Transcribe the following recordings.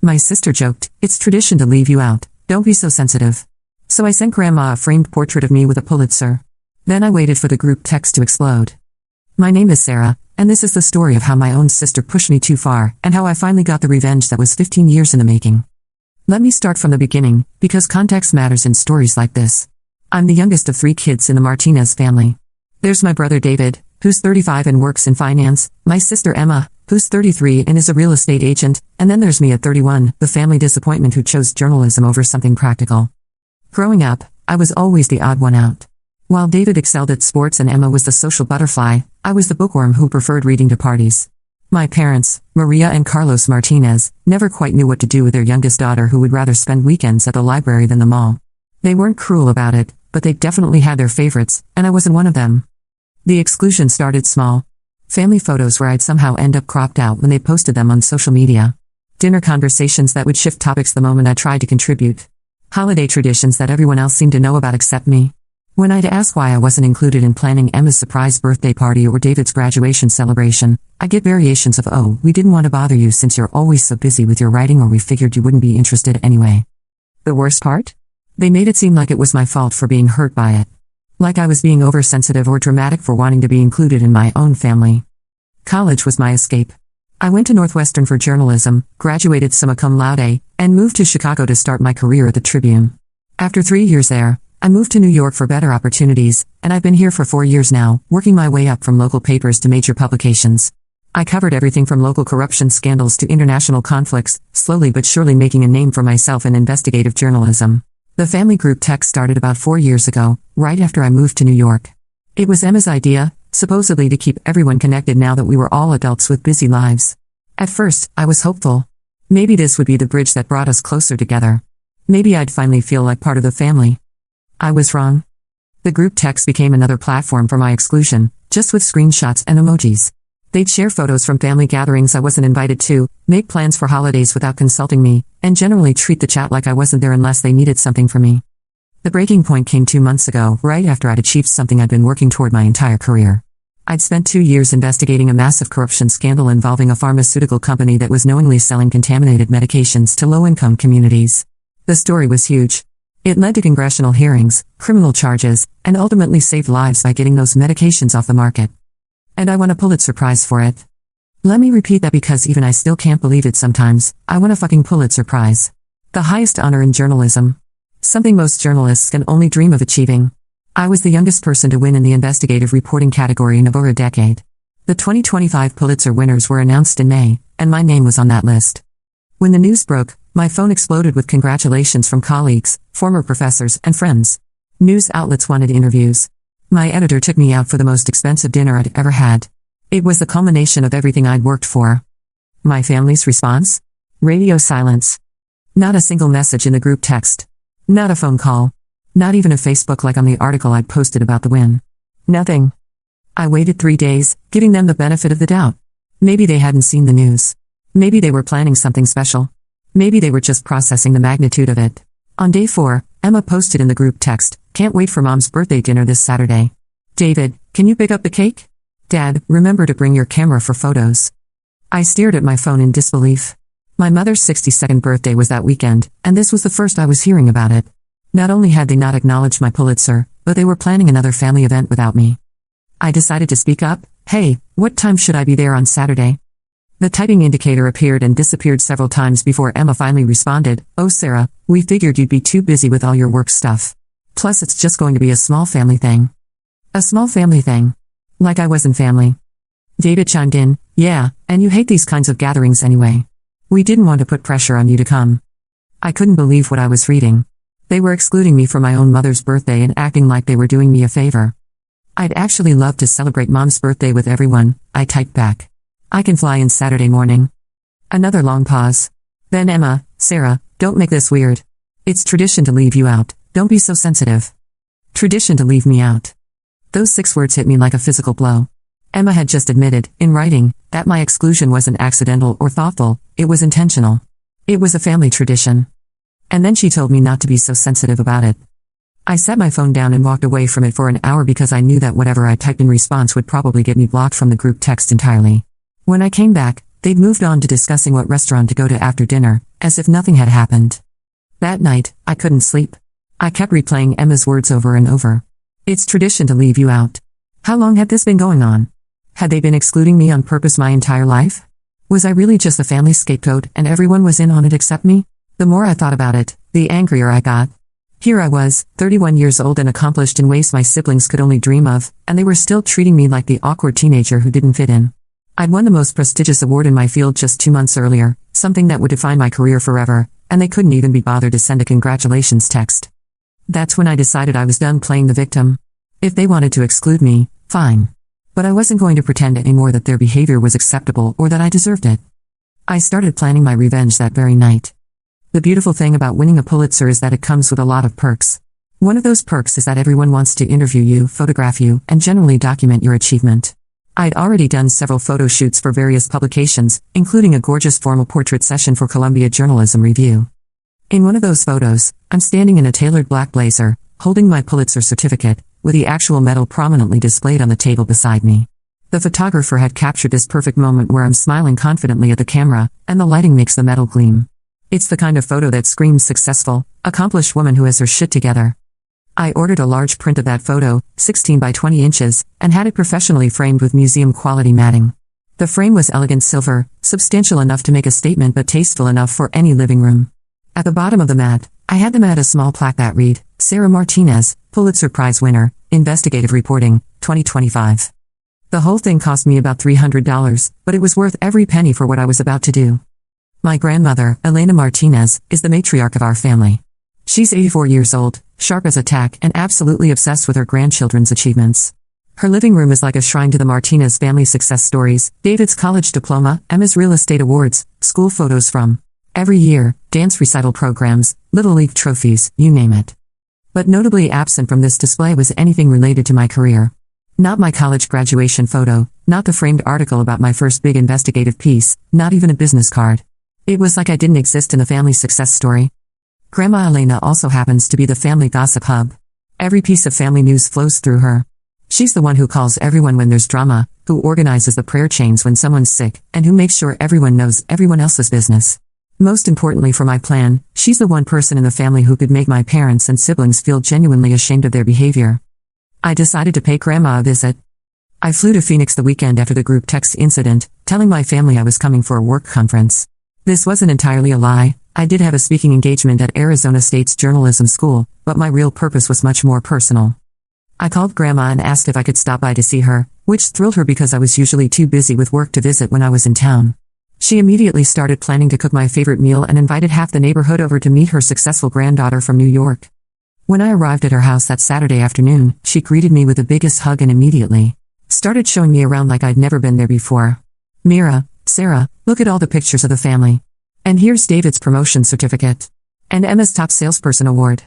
My sister joked, "It's tradition to leave you out, don't be so sensitive." So I sent Grandma a framed portrait of me with a Pulitzer. Then I waited for the group text to explode. My name is Sarah, and this is the story of how my own sister pushed me too far, and how I finally got the revenge that was 15 years in the making. Let me start from the beginning, because context matters in stories like this. I'm the youngest of 3 kids in the Martinez family. There's my brother David, who's 35 and works in finance, my sister Emma, who's 33 and is a real estate agent, and then there's me at 31, the family disappointment who chose journalism over something practical. Growing up, I was always the odd one out. While David excelled at sports and Emma was the social butterfly, I was the bookworm who preferred reading to parties. My parents, Maria and Carlos Martinez, never quite knew what to do with their youngest daughter who would rather spend weekends at the library than the mall. They weren't cruel about it, but they definitely had their favorites, and I wasn't one of them. The exclusion started small. Family photos where I'd somehow end up cropped out when they posted them on social media. Dinner conversations that would shift topics the moment I tried to contribute. Holiday traditions that everyone else seemed to know about except me. When I'd ask why I wasn't included in planning Emma's surprise birthday party or David's graduation celebration, I'd get variations of, "Oh, we didn't want to bother you since you're always so busy with your writing, or we figured you wouldn't be interested anyway." The worst part? They made it seem like it was my fault for being hurt by it. Like I was being oversensitive or dramatic for wanting to be included in my own family. College was my escape. I went to Northwestern for journalism, graduated summa cum laude, and moved to Chicago to start my career at the Tribune. After 3 years there, I moved to New York for better opportunities, and I've been here for 4 years now, working my way up from local papers to major publications. I covered everything from local corruption scandals to international conflicts, slowly but surely making a name for myself in investigative journalism. The family group text started about 4 years ago, right after I moved to New York. It was Emma's idea, supposedly to keep everyone connected now that we were all adults with busy lives. At first, I was hopeful. Maybe this would be the bridge that brought us closer together. Maybe I'd finally feel like part of the family. I was wrong. The group text became another platform for my exclusion, just with screenshots and emojis. They'd share photos from family gatherings I wasn't invited to, make plans for holidays without consulting me, and generally treat the chat like I wasn't there unless they needed something from me. The breaking point came 2 months ago, right after I'd achieved something I'd been working toward my entire career. I'd spent 2 years investigating a massive corruption scandal involving a pharmaceutical company that was knowingly selling contaminated medications to low-income communities. The story was huge. It led to congressional hearings, criminal charges, and ultimately saved lives by getting those medications off the market. And I won a Pulitzer Prize for it. Let me repeat that because even I still can't believe it sometimes. I won a fucking Pulitzer Prize. The highest honor in journalism. Something most journalists can only dream of achieving. I was the youngest person to win in the investigative reporting category in over a decade. The 2025 Pulitzer winners were announced in May, and my name was on that list. When the news broke, my phone exploded with congratulations from colleagues, former professors, and friends. News outlets wanted interviews. My editor took me out for the most expensive dinner I'd ever had. It was the culmination of everything I'd worked for. My family's response? Radio silence. Not a single message in the group text. Not a phone call. Not even a Facebook like on the article I'd posted about the win. Nothing. I waited 3 days, giving them the benefit of the doubt. Maybe they hadn't seen the news. Maybe they were planning something special. Maybe they were just processing the magnitude of it. On day 4, Emma posted in the group text, "Can't wait for Mom's birthday dinner this Saturday. David, can you pick up the cake? Dad, remember to bring your camera for photos." I stared at my phone in disbelief. My mother's 62nd birthday was that weekend, and this was the first I was hearing about it. Not only had they not acknowledged my Pulitzer, but they were planning another family event without me. I decided to speak up. "Hey, what time should I be there on Saturday?" The typing indicator appeared and disappeared several times before Emma finally responded, "Oh Sarah, we figured you'd be too busy with all your work stuff. Plus it's just going to be a small family thing." A small family thing. Like I wasn't family. David chimed in, "Yeah, and you hate these kinds of gatherings anyway. We didn't want to put pressure on you to come." I couldn't believe what I was reading. They were excluding me from my own mother's birthday and acting like they were doing me a favor. "I'd actually love to celebrate Mom's birthday with everyone," I typed back. "I can fly in Saturday morning." Another long pause. Then Emma, "Sarah, don't make this weird. It's tradition to leave you out, don't be so sensitive." Tradition to leave me out. Those 6 words hit me like a physical blow. Emma had just admitted, in writing, that my exclusion wasn't accidental or thoughtful, it was intentional. It was a family tradition. And then she told me not to be so sensitive about it. I set my phone down and walked away from it for an hour because I knew that whatever I typed in response would probably get me blocked from the group text entirely. When I came back, they'd moved on to discussing what restaurant to go to after dinner, as if nothing had happened. That night, I couldn't sleep. I kept replaying Emma's words over and over. It's tradition to leave you out. How long had this been going on? Had they been excluding me on purpose my entire life? Was I really just the family scapegoat and everyone was in on it except me? The more I thought about it, the angrier I got. Here I was, 31 years old and accomplished in ways my siblings could only dream of, and they were still treating me like the awkward teenager who didn't fit in. I'd won the most prestigious award in my field just 2 months earlier, something that would define my career forever, and they couldn't even be bothered to send a congratulations text. That's when I decided I was done playing the victim. If they wanted to exclude me, fine. But I wasn't going to pretend anymore that their behavior was acceptable or that I deserved it. I started planning my revenge that very night. The beautiful thing about winning a Pulitzer is that it comes with a lot of perks. One of those perks is that everyone wants to interview you, photograph you, and generally document your achievement. I'd already done several photo shoots for various publications, including a gorgeous formal portrait session for Columbia Journalism Review. In one of those photos, I'm standing in a tailored black blazer, holding my Pulitzer certificate, with the actual medal prominently displayed on the table beside me. The photographer had captured this perfect moment where I'm smiling confidently at the camera, and the lighting makes the medal gleam. It's the kind of photo that screams successful, accomplished woman who has her shit together. I ordered a large print of that photo, 16 by 20 inches, and had it professionally framed with museum-quality matting. The frame was elegant silver, substantial enough to make a statement but tasteful enough for any living room. At the bottom of the mat, I had them add a small plaque that read, Sarah Martinez, Pulitzer Prize winner, Investigative Reporting, 2025. The whole thing cost me about $300, but it was worth every penny for what I was about to do. My grandmother, Elena Martinez, is the matriarch of our family. She's 84 years old, sharp as a tack and absolutely obsessed with her grandchildren's achievements. Her living room is like a shrine to the Martinez family success stories, David's college diploma, Emma's real estate awards, school photos from every year, dance recital programs, Little League trophies, you name it. But notably absent from this display was anything related to my career. Not my college graduation photo, not the framed article about my first big investigative piece, not even a business card. It was like I didn't exist in the family success story. Grandma Elena also happens to be the family gossip hub. Every piece of family news flows through her. She's the one who calls everyone when there's drama, who organizes the prayer chains when someone's sick, and who makes sure everyone knows everyone else's business. Most importantly for my plan, she's the one person in the family who could make my parents and siblings feel genuinely ashamed of their behavior. I decided to pay Grandma a visit. I flew to Phoenix the weekend after the group text incident, telling my family I was coming for a work conference. This wasn't entirely a lie. I did have a speaking engagement at Arizona State's journalism school, but my real purpose was much more personal. I called Grandma and asked if I could stop by to see her, which thrilled her because I was usually too busy with work to visit when I was in town. She immediately started planning to cook my favorite meal and invited half the neighborhood over to meet her successful granddaughter from New York. When I arrived at her house that Saturday afternoon, she greeted me with the biggest hug and immediately started showing me around like I'd never been there before. Mira, Sarah, look at all the pictures of the family. And here's David's promotion certificate. And Emma's top salesperson award.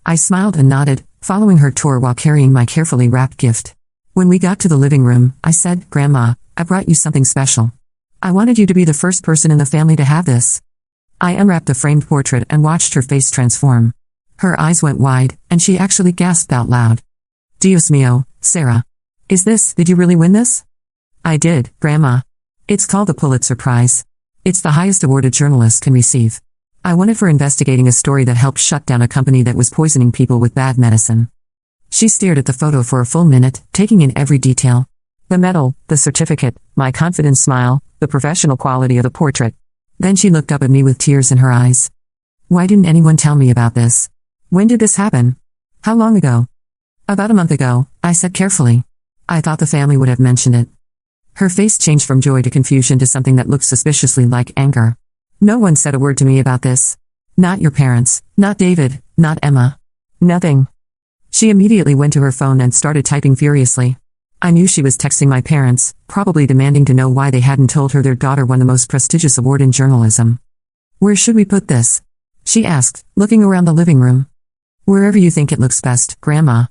I smiled and nodded, following her tour while carrying my carefully wrapped gift. When we got to the living room, I said, Grandma, I brought you something special. I wanted you to be the first person in the family to have this. I unwrapped the framed portrait and watched her face transform. Her eyes went wide, and she actually gasped out loud. Dios mío, Sarah. Did you really win this? I did, Grandma. It's called the Pulitzer Prize. It's the highest award a journalist can receive. I won it for investigating a story that helped shut down a company that was poisoning people with bad medicine. She stared at the photo for a full minute, taking in every detail. The medal, the certificate, my confident smile, the professional quality of the portrait. Then she looked up at me with tears in her eyes. Why didn't anyone tell me about this? When did this happen? How long ago? About a month ago, I said carefully. I thought the family would have mentioned it. Her face changed from joy to confusion to something that looked suspiciously like anger. No one said a word to me about this. Not your parents, not David, not Emma. Nothing. She immediately went to her phone and started typing furiously. I knew she was texting my parents, probably demanding to know why they hadn't told her their daughter won the most prestigious award in journalism. Where should we put this? She asked, looking around the living room. Wherever you think it looks best, Grandma.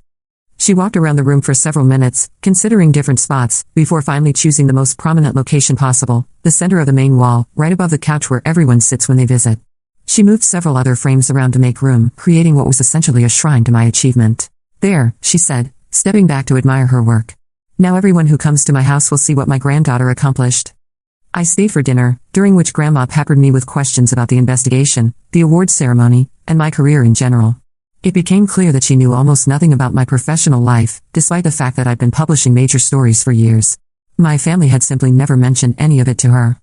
She walked around the room for several minutes, considering different spots, before finally choosing the most prominent location possible, the center of the main wall, right above the couch where everyone sits when they visit. She moved several other frames around to make room, creating what was essentially a shrine to my achievement. There, she said, stepping back to admire her work. Now everyone who comes to my house will see what my granddaughter accomplished. I stayed for dinner, during which Grandma peppered me with questions about the investigation, the awards ceremony, and my career in general. It became clear that she knew almost nothing about my professional life, despite the fact that I'd been publishing major stories for years. My family had simply never mentioned any of it to her.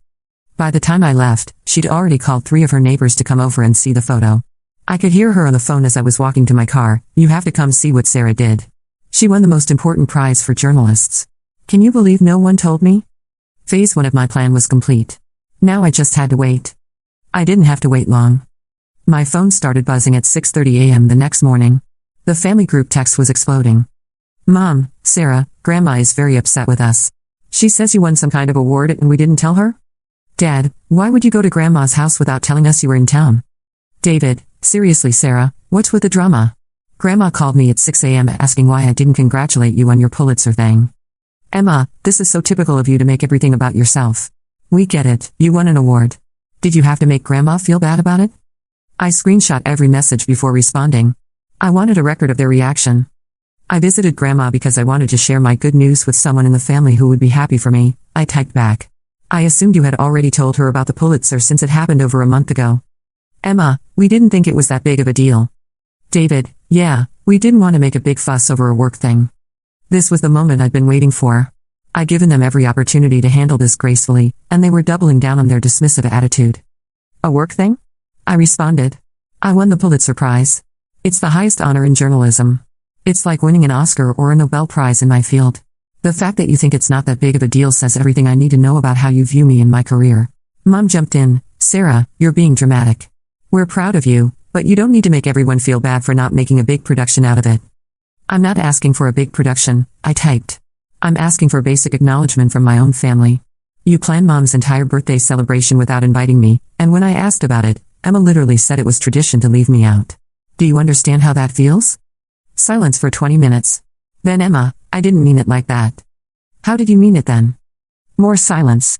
By the time I left, she'd already called 3 of her neighbors to come over and see the photo. I could hear her on the phone as I was walking to my car. "You have to come see what Sarah did. She won the most important prize for journalists." Can you believe no one told me? Phase 1 of my plan was complete. Now I just had to wait. I didn't have to wait long. My phone started buzzing at 6:30 a.m. the next morning. The family group text was exploding. "Mom, Sarah, Grandma is very upset with us. She says you won some kind of award and we didn't tell her." "Dad, why would you go to Grandma's house without telling us you were in town?" "David, seriously Sarah, what's with the drama? Grandma called me at 6 a.m. asking why I didn't congratulate you on your Pulitzer thing." "Emma, this is so typical of you to make everything about yourself. We get it, you won an award. Did you have to make Grandma feel bad about it?" I screenshot every message before responding. I wanted a record of their reaction. "I visited Grandma because I wanted to share my good news with someone in the family who would be happy for me," I typed back. "I assumed you had already told her about the Pulitzer since it happened over a month ago." "Emma, we didn't think it was that big of a deal." "David, yeah, we didn't want to make a big fuss over a work thing. This was the moment I'd been waiting for." I'd given them every opportunity to handle this gracefully, and they were doubling down on their dismissive attitude. "A work thing?" I responded. "I won the Pulitzer Prize. It's the highest honor in journalism. It's like winning an Oscar or a Nobel Prize in my field. The fact that you think it's not that big of a deal says everything I need to know about how you view me and my career." Mom jumped in. "Sarah, you're being dramatic. We're proud of you, but you don't need to make everyone feel bad for not making a big production out of it." "I'm not asking for a big production," I typed. "I'm asking for basic acknowledgement from my own family. You planned Mom's entire birthday celebration without inviting me, and when I asked about it, Emma literally said it was tradition to leave me out. Do you understand how that feels?" Silence for 20 minutes. Then "Emma, I didn't mean it like that." "How did you mean it then?" More silence.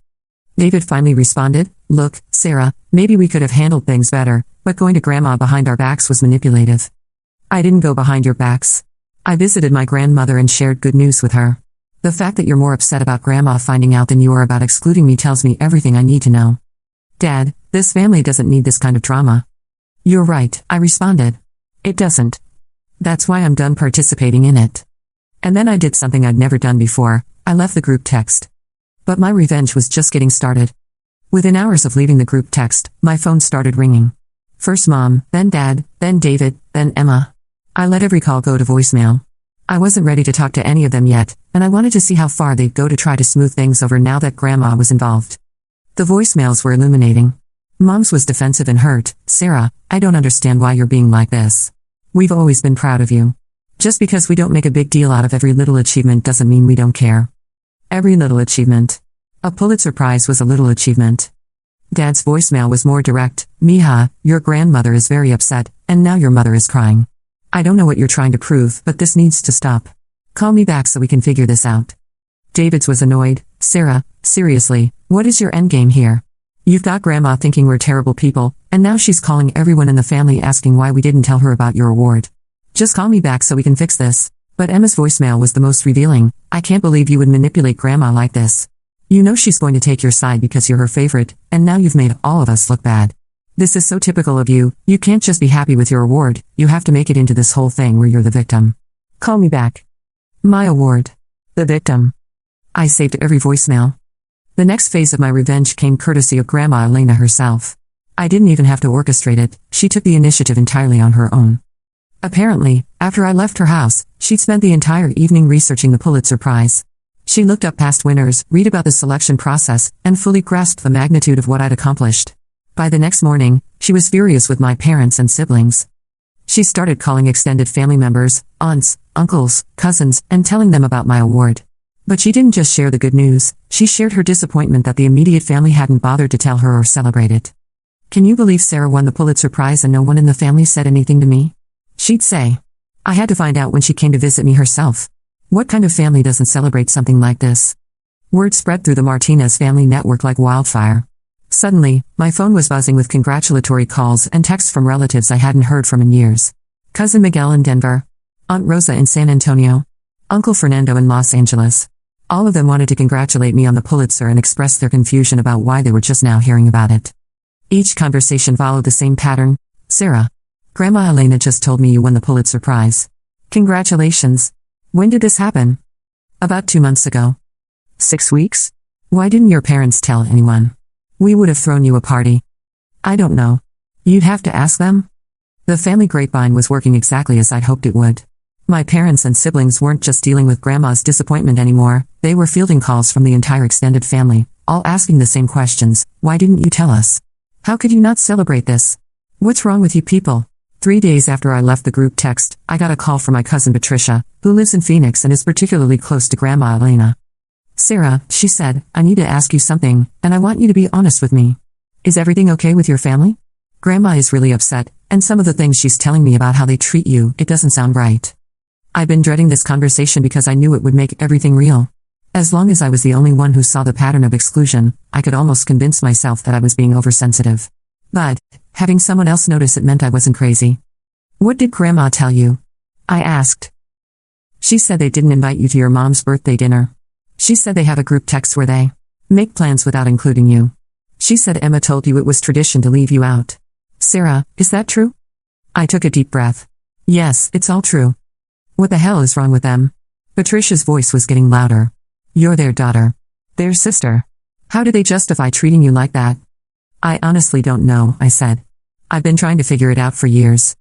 David finally responded, "Look, Sarah, maybe we could have handled things better, but going to Grandma behind our backs was manipulative." "I didn't go behind your backs. I visited my grandmother and shared good news with her. The fact that you're more upset about Grandma finding out than you are about excluding me tells me everything I need to know. Dad, this family doesn't need this kind of drama." "You're right," I responded. "It doesn't. That's why I'm done participating in it." And then I did something I'd never done before. I left the group text. But my revenge was just getting started. Within hours of leaving the group text, my phone started ringing. First Mom, then Dad, then David, then Emma. I let every call go to voicemail. I wasn't ready to talk to any of them yet, and I wanted to see how far they'd go to try to smooth things over now that Grandma was involved. The voicemails were illuminating. Mom's was defensive and hurt. "Sarah, I don't understand why you're being like this. We've always been proud of you. Just because we don't make a big deal out of every little achievement doesn't mean we don't care." Every little achievement. A Pulitzer Prize was a little achievement. Dad's voicemail was more direct. "Mija, your grandmother is very upset, and now your mother is crying. I don't know what you're trying to prove, but this needs to stop. Call me back so we can figure this out." David's was annoyed. "Sarah, seriously, what is your endgame here? You've got Grandma thinking we're terrible people, and now she's calling everyone in the family asking why we didn't tell her about your award. Just call me back so we can fix this." But Emma's voicemail was the most revealing. "I can't believe you would manipulate Grandma like this. You know she's going to take your side because you're her favorite, and now you've made all of us look bad. This is so typical of you. You can't just be happy with your award, you have to make it into this whole thing where you're the victim. Call me back." My award. The victim. I saved every voicemail. The next phase of my revenge came courtesy of Grandma Elena herself. I didn't even have to orchestrate it, she took the initiative entirely on her own. Apparently, after I left her house, she'd spent the entire evening researching the Pulitzer Prize. She looked up past winners, read about the selection process, and fully grasped the magnitude of what I'd accomplished. By the next morning, she was furious with my parents and siblings. She started calling extended family members, aunts, uncles, cousins, and telling them about my award. But she didn't just share the good news, she shared her disappointment that the immediate family hadn't bothered to tell her or celebrate it. "Can you believe Sarah won the Pulitzer Prize and no one in the family said anything to me?" she'd say. I had to find out when she came to visit me herself. What kind of family doesn't celebrate something like this? Word spread through the Martinez family network like wildfire. Suddenly, my phone was buzzing with congratulatory calls and texts from relatives I hadn't heard from in years. Cousin Miguel in Denver. Aunt Rosa in San Antonio. Uncle Fernando in Los Angeles. All of them wanted to congratulate me on the Pulitzer and express their confusion about why they were just now hearing about it. Each conversation followed the same pattern. Sarah, Grandma Elena just told me you won the Pulitzer Prize. Congratulations. When did this happen? About 2 months ago. 6 weeks? Why didn't your parents tell anyone? We would have thrown you a party. I don't know. You'd have to ask them. The family grapevine was working exactly as I'd hoped it would. My parents and siblings weren't just dealing with Grandma's disappointment anymore, they were fielding calls from the entire extended family, all asking the same questions. Why didn't you tell us? How could you not celebrate this? What's wrong with you people? 3 days after I left the group text, I got a call from my cousin Patricia, who lives in Phoenix and is particularly close to Grandma Elena. Sarah, she said, I need to ask you something, and I want you to be honest with me. Is everything okay with your family? Grandma is really upset, and some of the things she's telling me about how they treat you, it doesn't sound right. I've been dreading this conversation because I knew it would make everything real. As long as I was the only one who saw the pattern of exclusion, I could almost convince myself that I was being oversensitive. But, having someone else notice it meant I wasn't crazy. What did Grandma tell you? I asked. She said they didn't invite you to your mom's birthday dinner. She said they have a group text where they make plans without including you. She said Emma told you it was tradition to leave you out. Sarah, is that true? I took a deep breath. Yes, it's all true. What the hell is wrong with them? Patricia's voice was getting louder. You're their daughter. Their sister. How do they justify treating you like that? I honestly don't know, I said. I've been trying to figure it out for years.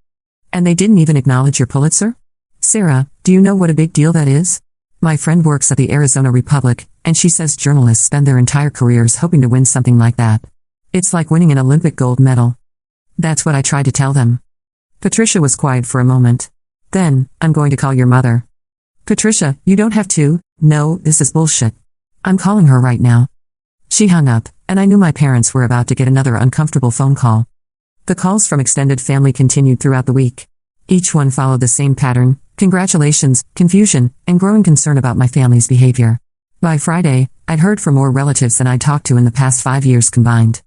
And they didn't even acknowledge your Pulitzer? Sarah, do you know what a big deal that is? My friend works at the Arizona Republic, and she says journalists spend their entire careers hoping to win something like that. It's like winning an Olympic gold medal. That's what I tried to tell them. Patricia was quiet for a moment. Then, I'm going to call your mother. Patricia, you don't have to. No, this is bullshit. I'm calling her right now. She hung up, and I knew my parents were about to get another uncomfortable phone call. The calls from extended family continued throughout the week. Each one followed the same pattern: congratulations, confusion, and growing concern about my family's behavior. By Friday, I'd heard from more relatives than I'd talked to in the past 5 years combined.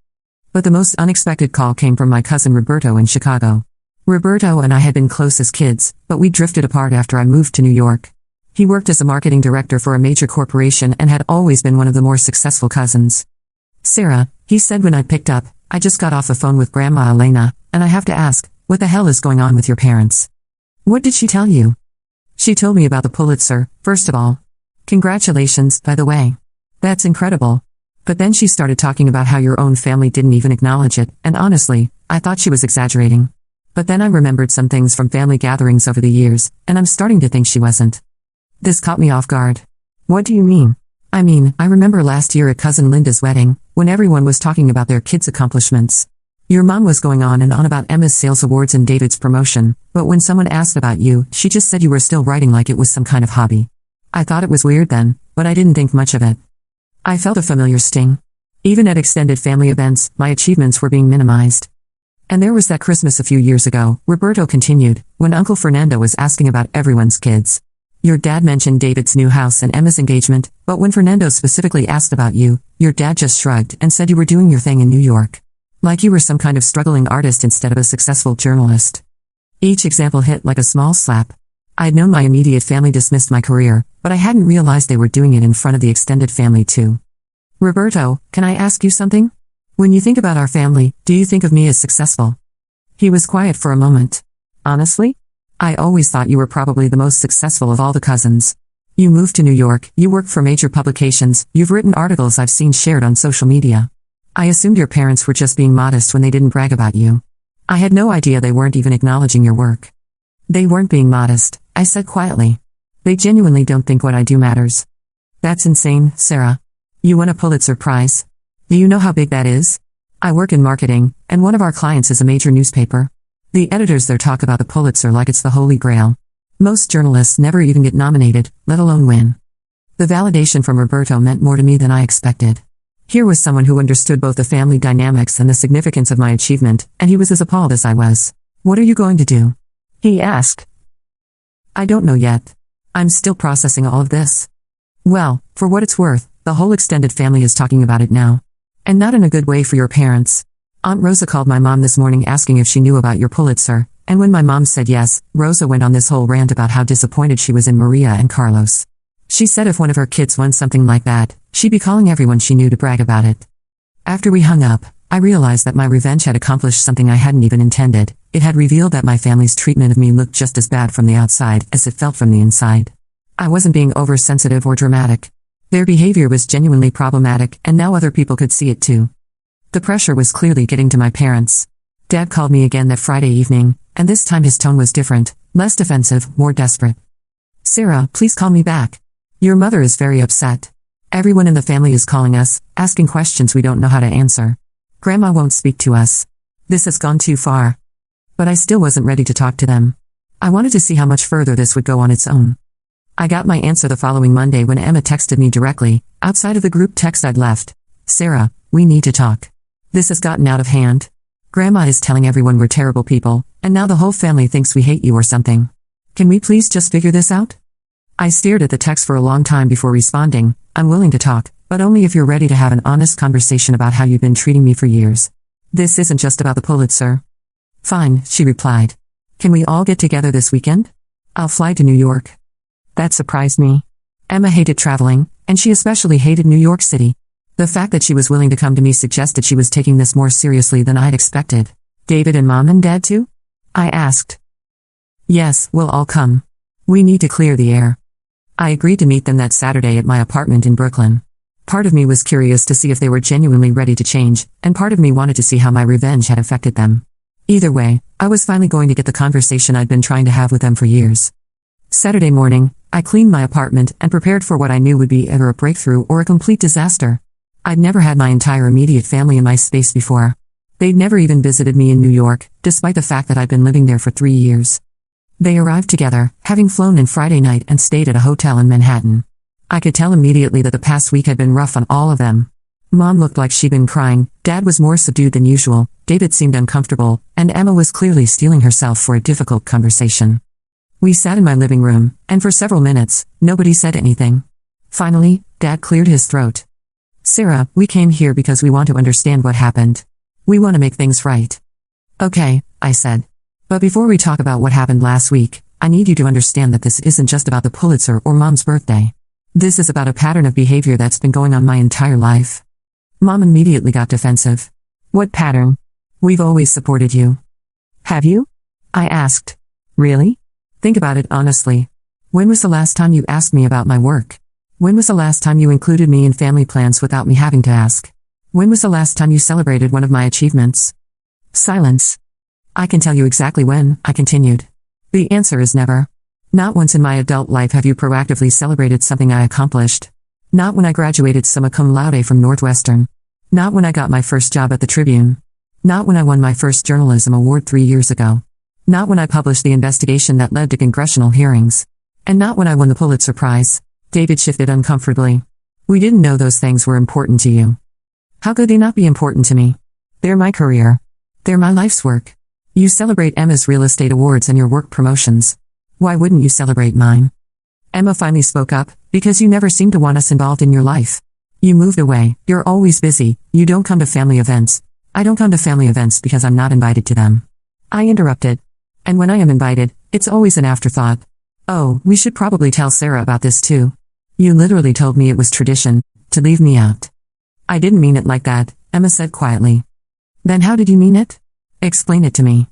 But the most unexpected call came from my cousin Roberto in Chicago. Roberto and I had been close as kids, but we drifted apart after I moved to New York. He worked as a marketing director for a major corporation and had always been one of the more successful cousins. Sarah, he said when I picked up, I just got off the phone with Grandma Elena, and I have to ask, what the hell is going on with your parents? What did she tell you? She told me about the Pulitzer, first of all. Congratulations, by the way. That's incredible. But then she started talking about how your own family didn't even acknowledge it, and honestly, I thought she was exaggerating. But then I remembered some things from family gatherings over the years, and I'm starting to think she wasn't. This caught me off guard. What do you mean? I remember last year at Cousin Linda's wedding, when everyone was talking about their kids' accomplishments. Your mom was going on and on about Emma's sales awards and David's promotion, but when someone asked about you, she just said you were still writing like it was some kind of hobby. I thought it was weird then, but I didn't think much of it. I felt a familiar sting. Even at extended family events, my achievements were being minimized. And there was that Christmas a few years ago, Roberto continued, when Uncle Fernando was asking about everyone's kids. Your dad mentioned David's new house and Emma's engagement, but when Fernando specifically asked about you, your dad just shrugged and said you were doing your thing in New York. Like you were some kind of struggling artist instead of a successful journalist. Each example hit like a small slap. I'd known my immediate family dismissed my career, but I hadn't realized they were doing it in front of the extended family too. Roberto, can I ask you something? When you think about our family, do you think of me as successful? He was quiet for a moment. Honestly? I always thought you were probably the most successful of all the cousins. You moved to New York, you work for major publications, you've written articles I've seen shared on social media. I assumed your parents were just being modest when they didn't brag about you. I had no idea they weren't even acknowledging your work. They weren't being modest, I said quietly. They genuinely don't think what I do matters. That's insane, Sarah. You won a Pulitzer Prize. Do you know how big that is? I work in marketing, and one of our clients is a major newspaper. The editors there talk about the Pulitzer like it's the Holy Grail. Most journalists never even get nominated, let alone win. The validation from Roberto meant more to me than I expected. Here was someone who understood both the family dynamics and the significance of my achievement, and he was as appalled as I was. What are you going to do? He asked. I don't know yet. I'm still processing all of this. Well, for what it's worth, the whole extended family is talking about it now. And not in a good way for your parents. Aunt Rosa called my mom this morning asking if she knew about your Pulitzer, and when my mom said yes, Rosa went on this whole rant about how disappointed she was in Maria and Carlos. She said if one of her kids won something like that, she'd be calling everyone she knew to brag about it. After we hung up, I realized that my revenge had accomplished something I hadn't even intended. It had revealed that my family's treatment of me looked just as bad from the outside as it felt from the inside. I wasn't being oversensitive or dramatic. Their behavior was genuinely problematic, and now other people could see it too. The pressure was clearly getting to my parents. Dad called me again that Friday evening, and this time his tone was different, less defensive, more desperate. "Sarah, please call me back. Your mother is very upset. Everyone in the family is calling us, asking questions we don't know how to answer. Grandma won't speak to us. This has gone too far." But I still wasn't ready to talk to them. I wanted to see how much further this would go on its own. I got my answer the following Monday when Emma texted me directly, outside of the group text I'd left. "Sarah, we need to talk. This has gotten out of hand. Grandma is telling everyone we're terrible people, and now the whole family thinks we hate you or something. Can we please just figure this out?" I stared at the text for a long time before responding. "I'm willing to talk, but only if you're ready to have an honest conversation about how you've been treating me for years. This isn't just about the Pulitzer." "Fine," she replied. "Can we all get together this weekend? I'll fly to New York." That surprised me. Emma hated traveling, and she especially hated New York City. The fact that she was willing to come to me suggested she was taking this more seriously than I'd expected. "David and Mom and Dad too?" I asked. "Yes, we'll all come. We need to clear the air." I agreed to meet them that Saturday at my apartment in Brooklyn. Part of me was curious to see if they were genuinely ready to change, and part of me wanted to see how my revenge had affected them. Either way, I was finally going to get the conversation I'd been trying to have with them for years. Saturday morning, I cleaned my apartment and prepared for what I knew would be either a breakthrough or a complete disaster. I'd never had my entire immediate family in my space before. They'd never even visited me in New York, despite the fact that I'd been living there for 3 years. They arrived together, having flown in Friday night and stayed at a hotel in Manhattan. I could tell immediately that the past week had been rough on all of them. Mom looked like she'd been crying, Dad was more subdued than usual, David seemed uncomfortable, and Emma was clearly steeling herself for a difficult conversation. We sat in my living room, and for several minutes, nobody said anything. Finally, Dad cleared his throat. "Sarah, we came here because we want to understand what happened. We want to make things right." "Okay," I said. "But before we talk about what happened last week, I need you to understand that this isn't just about the Pulitzer or Mom's birthday. This is about a pattern of behavior that's been going on my entire life." Mom immediately got defensive. "What pattern? We've always supported you." "Have you?" I asked. "Really? Think about it honestly. When was the last time you asked me about my work? When was the last time you included me in family plans without me having to ask? When was the last time you celebrated one of my achievements?" Silence. "I can tell you exactly when," I continued. "The answer is never. Not once in my adult life have you proactively celebrated something I accomplished. Not when I graduated summa cum laude from Northwestern. Not when I got my first job at the Tribune. Not when I won my first journalism award 3 years ago. Not when I published the investigation that led to congressional hearings. And not when I won the Pulitzer Prize." David shifted uncomfortably. "We didn't know those things were important to you." "How could they not be important to me? They're my career. They're my life's work. You celebrate Emma's real estate awards and your work promotions. Why wouldn't you celebrate mine?" Emma finally spoke up, "Because you never seem to want us involved in your life. You moved away, you're always busy, you don't come to family events." "I don't come to family events because I'm not invited to them." I interrupted. "And when I am invited, it's always an afterthought." "Oh, we should probably tell Sarah about this too. You literally told me it was tradition to leave me out." "I didn't mean it like that," Emma said quietly. "Then how did you mean it? Explain it to me."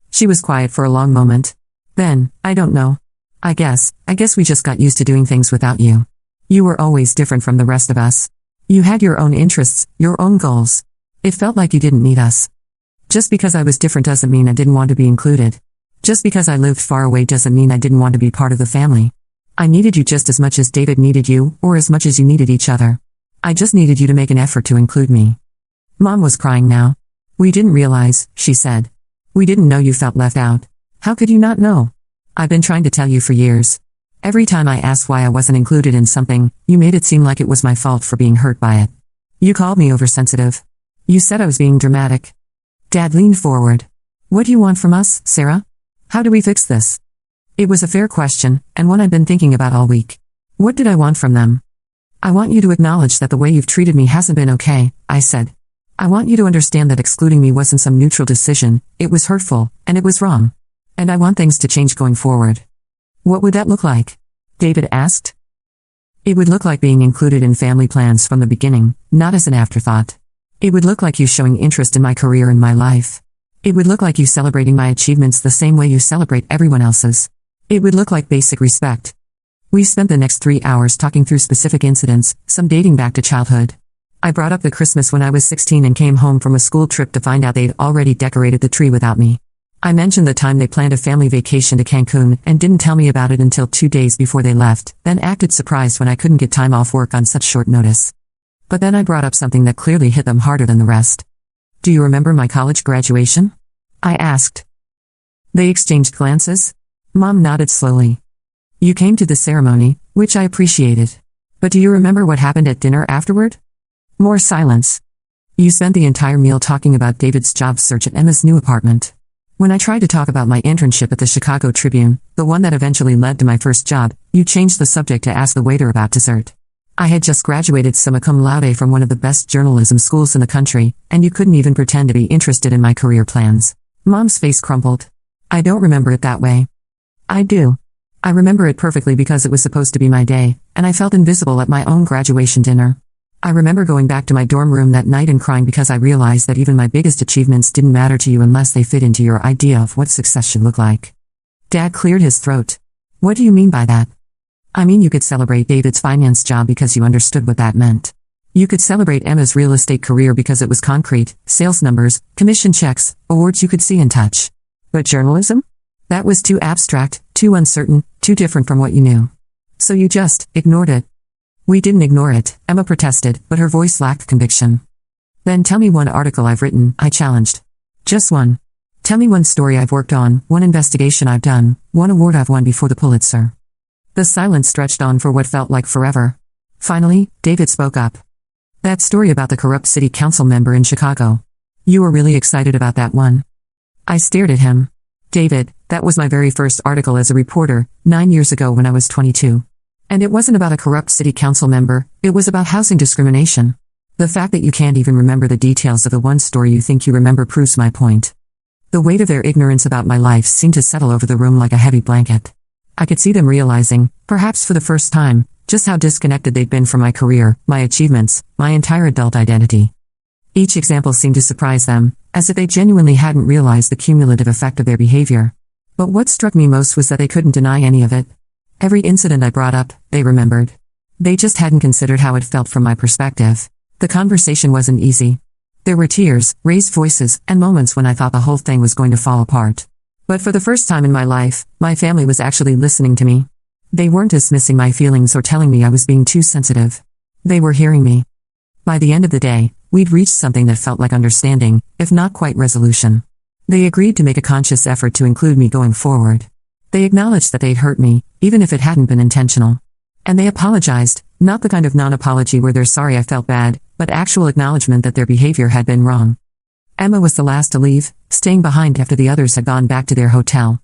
She was quiet for a long moment. Then, "I don't know. I guess we just got used to doing things without you. You were always different from the rest of us. You had your own interests, your own goals. It felt like you didn't need us. Just because I was different doesn't mean I didn't want to be included. Just because I lived far away doesn't mean I didn't want to be part of the family. I needed you just as much as David needed you, or as much as you needed each other. I just needed you to make an effort to include me." Mom was crying now. "We didn't realize," she said. "We didn't know you felt left out. How could you not know? I've been trying to tell you for years. Every time I asked why I wasn't included in something, you made it seem like it was my fault for being hurt by it. You called me oversensitive. You said I was being dramatic." Dad leaned forward. "What do you want from us, Sarah? How do we fix this?" It was a fair question, and one I'd been thinking about all week. What did I want from them? "I want you to acknowledge that the way you've treated me hasn't been okay," I said. "I want you to understand that excluding me wasn't some neutral decision, it was hurtful, and it was wrong. And I want things to change going forward." "What would that look like?" David asked. It would look like being included in family plans from the beginning, not as an afterthought. It would look like you showing interest in my career and my life. It would look like you celebrating my achievements the same way you celebrate everyone else's. It would look like basic respect. We spent the next 3 hours talking through specific incidents, some dating back to childhood. I brought up the Christmas when I was 16 and came home from a school trip to find out they'd already decorated the tree without me. I mentioned the time they planned a family vacation to Cancun and didn't tell me about it until 2 days before they left, then acted surprised when I couldn't get time off work on such short notice. But then I brought up something that clearly hit them harder than the rest. Do you remember my college graduation? I asked. They exchanged glances. Mom nodded slowly. You came to the ceremony, which I appreciated. But do you remember what happened at dinner afterward? More silence. You spent the entire meal talking about David's job search at Emma's new apartment. When I tried to talk about my internship at the Chicago Tribune, the one that eventually led to my first job, you changed the subject to ask the waiter about dessert. I had just graduated summa cum laude from one of the best journalism schools in the country, and you couldn't even pretend to be interested in my career plans. Mom's face crumpled. I don't remember it that way. I do. I remember it perfectly because it was supposed to be my day, and I felt invisible at my own graduation dinner. I remember going back to my dorm room that night and crying because I realized that even my biggest achievements didn't matter to you unless they fit into your idea of what success should look like. Dad cleared his throat. What do you mean by that? I mean you could celebrate David's finance job because you understood what that meant. You could celebrate Emma's real estate career because it was concrete, sales numbers, commission checks, awards you could see and touch. But journalism? That was too abstract, too uncertain, too different from what you knew. So you just ignored it. We didn't ignore it, Emma protested, but her voice lacked conviction. Then tell me one article I've written, I challenged. Just one. Tell me one story I've worked on, one investigation I've done, one award I've won before the Pulitzer. The silence stretched on for what felt like forever. Finally, David spoke up. That story about the corrupt city council member in Chicago. You were really excited about that one. I stared at him. David, that was my very first article as a reporter, 9 years ago when I was 22. And it wasn't about a corrupt city council member, it was about housing discrimination. The fact that you can't even remember the details of the one story you think you remember proves my point. The weight of their ignorance about my life seemed to settle over the room like a heavy blanket. I could see them realizing, perhaps for the first time, just how disconnected they'd been from my career, my achievements, my entire adult identity. Each example seemed to surprise them, as if they genuinely hadn't realized the cumulative effect of their behavior. But what struck me most was that they couldn't deny any of it. Every incident I brought up, they remembered. They just hadn't considered how it felt from my perspective. The conversation wasn't easy. There were tears, raised voices, and moments when I thought the whole thing was going to fall apart. But for the first time in my life, my family was actually listening to me. They weren't dismissing my feelings or telling me I was being too sensitive. They were hearing me. By the end of the day, we'd reached something that felt like understanding, if not quite resolution. They agreed to make a conscious effort to include me going forward. They acknowledged that they'd hurt me, even if it hadn't been intentional. And they apologized, not the kind of non-apology where they're sorry I felt bad, but actual acknowledgement that their behavior had been wrong. Emma was the last to leave, staying behind after the others had gone back to their hotel.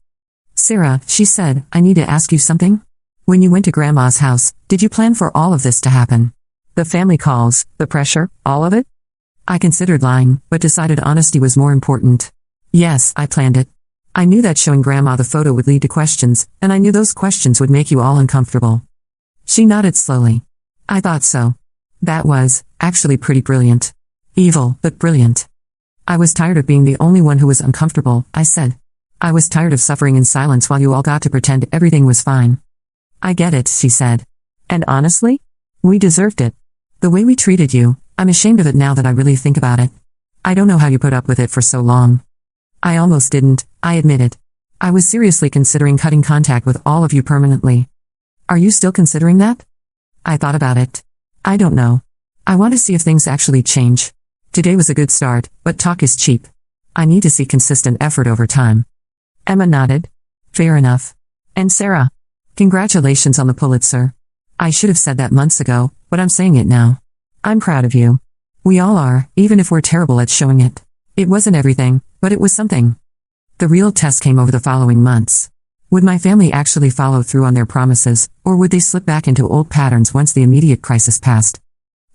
Sarah, she said, I need to ask you something. When you went to Grandma's house, did you plan for all of this to happen? The family calls, the pressure, all of it? I considered lying, but decided honesty was more important. Yes, I planned it. I knew that showing Grandma the photo would lead to questions, and I knew those questions would make you all uncomfortable. She nodded slowly. I thought so. That was, actually pretty brilliant. Evil, but brilliant. I was tired of being the only one who was uncomfortable, I said. I was tired of suffering in silence while you all got to pretend everything was fine. I get it, she said. And honestly? We deserved it. The way we treated you, I'm ashamed of it now that I really think about it. I don't know how you put up with it for so long. I almost didn't, I admit it. I was seriously considering cutting contact with all of you permanently. Are you still considering that? I thought about it. I don't know. I want to see if things actually change. Today was a good start, but talk is cheap. I need to see consistent effort over time. Emma nodded. Fair enough. And Sarah? Congratulations on the Pulitzer. I should have said that months ago, but I'm saying it now. I'm proud of you. We all are, even if we're terrible at showing it. It wasn't everything, but it was something. The real test came over the following months. Would my family actually follow through on their promises, or would they slip back into old patterns once the immediate crisis passed?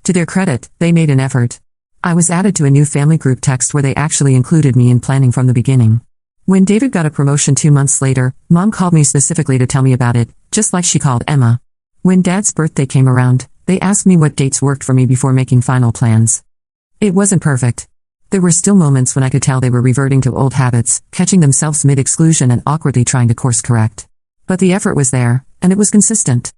To their credit, they made an effort. I was added to a new family group text where they actually included me in planning from the beginning. When David got a promotion 2 months later, Mom called me specifically to tell me about it, just like she called Emma. When Dad's birthday came around, they asked me what dates worked for me before making final plans. It wasn't perfect. There were still moments when I could tell they were reverting to old habits, catching themselves mid-exclusion and awkwardly trying to course correct. But the effort was there, and it was consistent.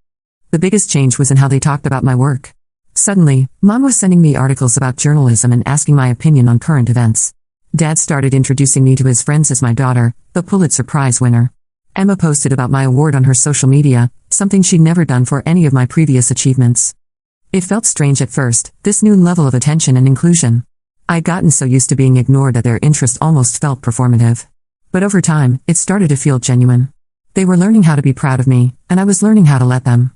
The biggest change was in how they talked about my work. Suddenly, Mom was sending me articles about journalism and asking my opinion on current events. Dad started introducing me to his friends as my daughter, the Pulitzer Prize winner. Emma posted about my award on her social media, something she'd never done for any of my previous achievements. It felt strange at first, this new level of attention and inclusion. I'd gotten so used to being ignored that their interest almost felt performative. But over time, it started to feel genuine. They were learning how to be proud of me, and I was learning how to let them.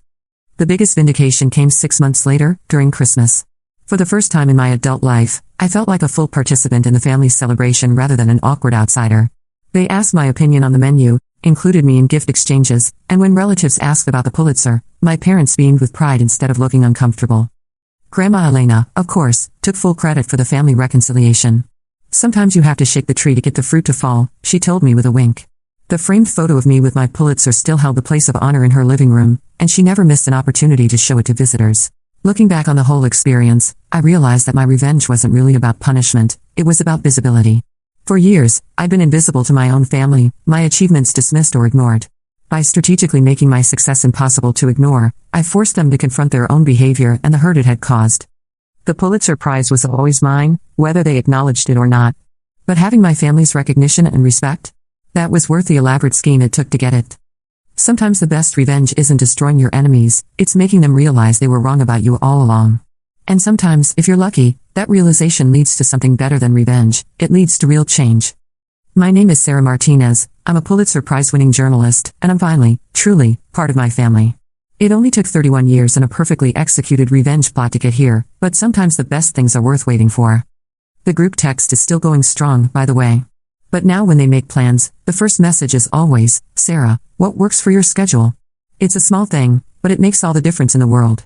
The biggest vindication came 6 months later, during Christmas. For the first time in my adult life, I felt like a full participant in the family's celebration rather than an awkward outsider. They asked my opinion on the menu, included me in gift exchanges, and when relatives asked about the Pulitzer, my parents beamed with pride instead of looking uncomfortable. Grandma Elena, of course, took full credit for the family reconciliation. Sometimes you have to shake the tree to get the fruit to fall, she told me with a wink. The framed photo of me with my Pulitzer still held the place of honor in her living room, and she never missed an opportunity to show it to visitors. Looking back on the whole experience, I realized that my revenge wasn't really about punishment, it was about visibility. For years, I'd been invisible to my own family, my achievements dismissed or ignored. By strategically making my success impossible to ignore, I forced them to confront their own behavior and the hurt it had caused. The Pulitzer Prize was always mine, whether they acknowledged it or not. But having my family's recognition and respect? That was worth the elaborate scheme it took to get it. Sometimes the best revenge isn't destroying your enemies, it's making them realize they were wrong about you all along. And sometimes, if you're lucky, that realization leads to something better than revenge, it leads to real change. My name is Sarah Martinez, I'm a Pulitzer Prize-winning journalist, and I'm finally, truly, part of my family. It only took 31 years and a perfectly executed revenge plot to get here, but sometimes the best things are worth waiting for. The group text is still going strong, by the way. But now when they make plans, the first message is always, Sarah, what works for your schedule? It's a small thing, but it makes all the difference in the world.